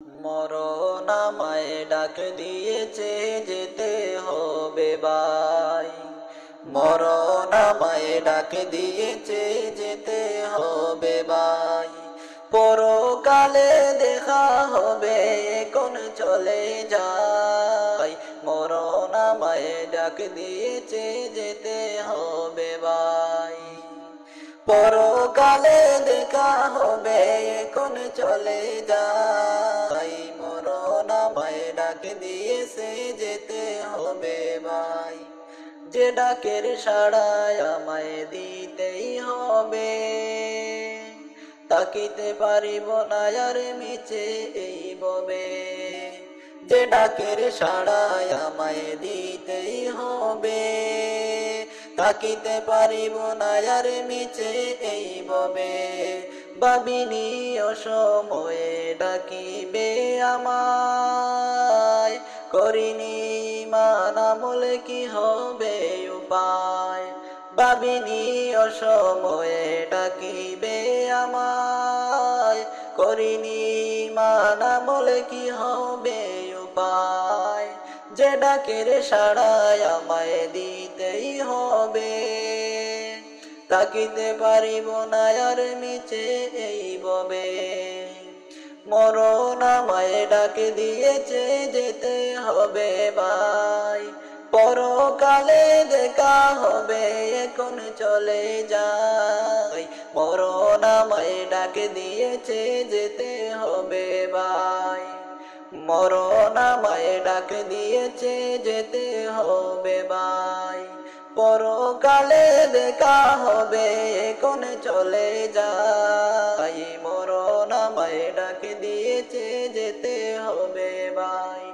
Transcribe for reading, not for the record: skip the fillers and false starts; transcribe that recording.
মরণ আমায় ডাক দিয়েছে যেতে হবে ভাই, মরণ আমায় ডাক দিয়েছে যেতে হবে ভাই। পরকালে দেখা হবে এখন চলে যাই, মরণ আমায় ডাক দিয়েছে যেতে হবে ভাই। পরকালে দেখা হবে এখন চলে যাই, মরণ আমায় ডাক দিয়েছে যেতে হবে ভাই। যে ডাকের সাড়ায় আমায় দিতেই হবে, তাকিতে পারিব না আর মিছে এই ববে। যে ডাকের সাড়ায় আমায় দিতেই হবে, তাকিতে পারিব না আর মিছে এই ববে। ভাবিনি অসময়ে ডাকিবে আমায়, করিনি ঈমান আমল কি হবে উপায়। ভাবিনি অসময়ে ডাকিবে আমায়, করিনি ঈমান আমল কি হবে উপায়। যে ডাকের সাড়ায় আমায় দিতেই হবে, তাকিতে পারিব না আর মিছে এই ববে। মরণ আমায় ডাক দিয়েছে যেতে হবে ভাই, পরকালে দেখা হবে এখন চলে যাই। মরণ আমায় ডাক দিয়েছে যেতে হবে ভাই, মরণ আমায় ডাক দিয়েছে যেতে হবে ভাই। পরকালে দেখা হবে এখন চলে যাই, মরণ আমায় ডাক দিয়েছে যেতে হবে ভাই।